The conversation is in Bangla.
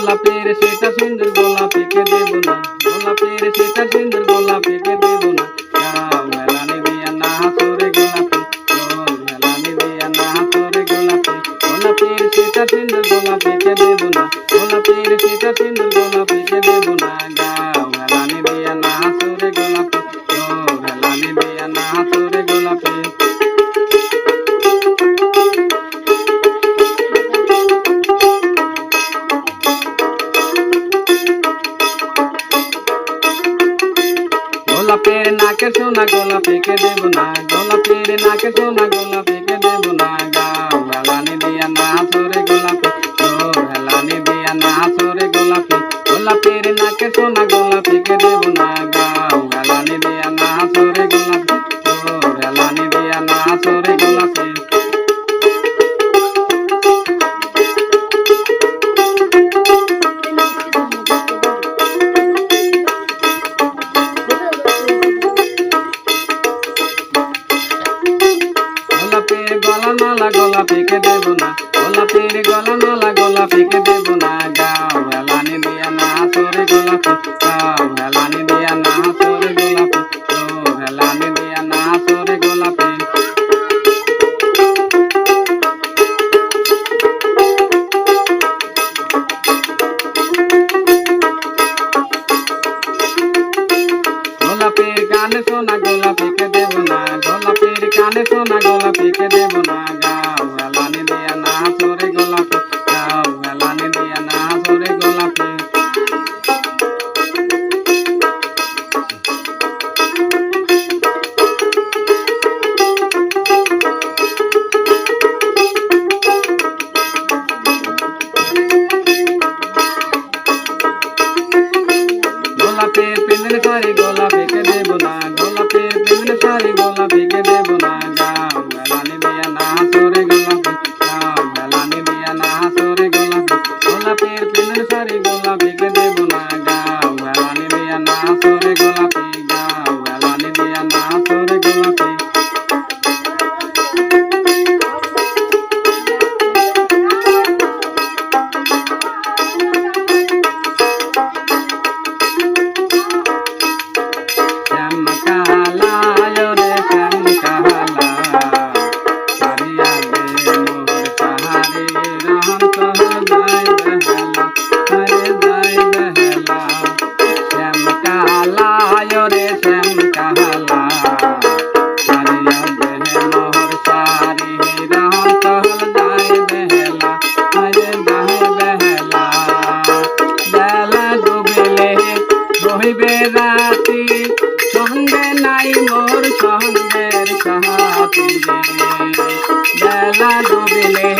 গোলাপের সেটা সিন্দুর গোলাপিকে দেব না, গোলাপের সেটা সিন্দুর গোলাপিকে দেব না। গাও হেলানি দিয়া না হাসরে গোলাপি, তোর হেলানি দিয়া না হাসরে গোলাপি। গোলাপের সেটা সিন্দুর গোলাপিকে দেব না, গোলাপের সেটা সিন্দুর গোলাপিকে দেব না। গাও হেলানি দিয়া না হাসরে গোলাপি, তোর হেলানি দিয়া না হাসরে গোলাপি। গোলাপের নাকের সোনা গোলাপিকে দেব না, গোলাপের নাকের সোনা গোলাপিকে দেব না। গাও হেলানি দিয়া না হাসরে গোলাপি, তোর হেলানি দিয়া না হাসরে গোলাপি। গোলাপের নাকের সোনা গোলাপিকে দেব না। গাও হেলানি দিয়া না হাসরে গোলাপি, তোর হেলানি দিয়া না হাসরে গোলাপি। গোলাপের গলার মালা গোলাপিকে দেব না, গোলাপের গলার মালা গোলাপিকে দেব না। গাও হেলানি দিয়া না হাসরে গোলাপি, গাও হেলানি দিয়া না হাসরে গোলাপি, তোর হেলানি দিয়া না হাসরে গোলাপি। গোলাপের কানে সোনা গোলাপিকে দেব না, গোলাপের কানে সোনা গোলাপিকে দেব না। গাও হেলানি দিয়া না হাসরে গোলাপি, গাও হেলানি দিয়া না হাসরে গোলাপি। গোলাপের পেনের শাড়ি গোলাপিকে দেব না, গোলাপের পেনের শাড়ি গোলাপিকে দেব না। গাও হেলানি দিয়া না হাসরে গোলাপি, গাও হেলানি দিয়া না হাসরে গোলাপি। গোলাপের পেনের শাড়ি গোলাপিকে দেব না। গাও হেলানি দিয়া না হাসরে গোলাপি, গাও হেলানি দিয়া না হাসরে গোলাপি। রাতি সঙ্গে নাই মোর সঙ্গের সাথী রে, বেলা ডুবিলে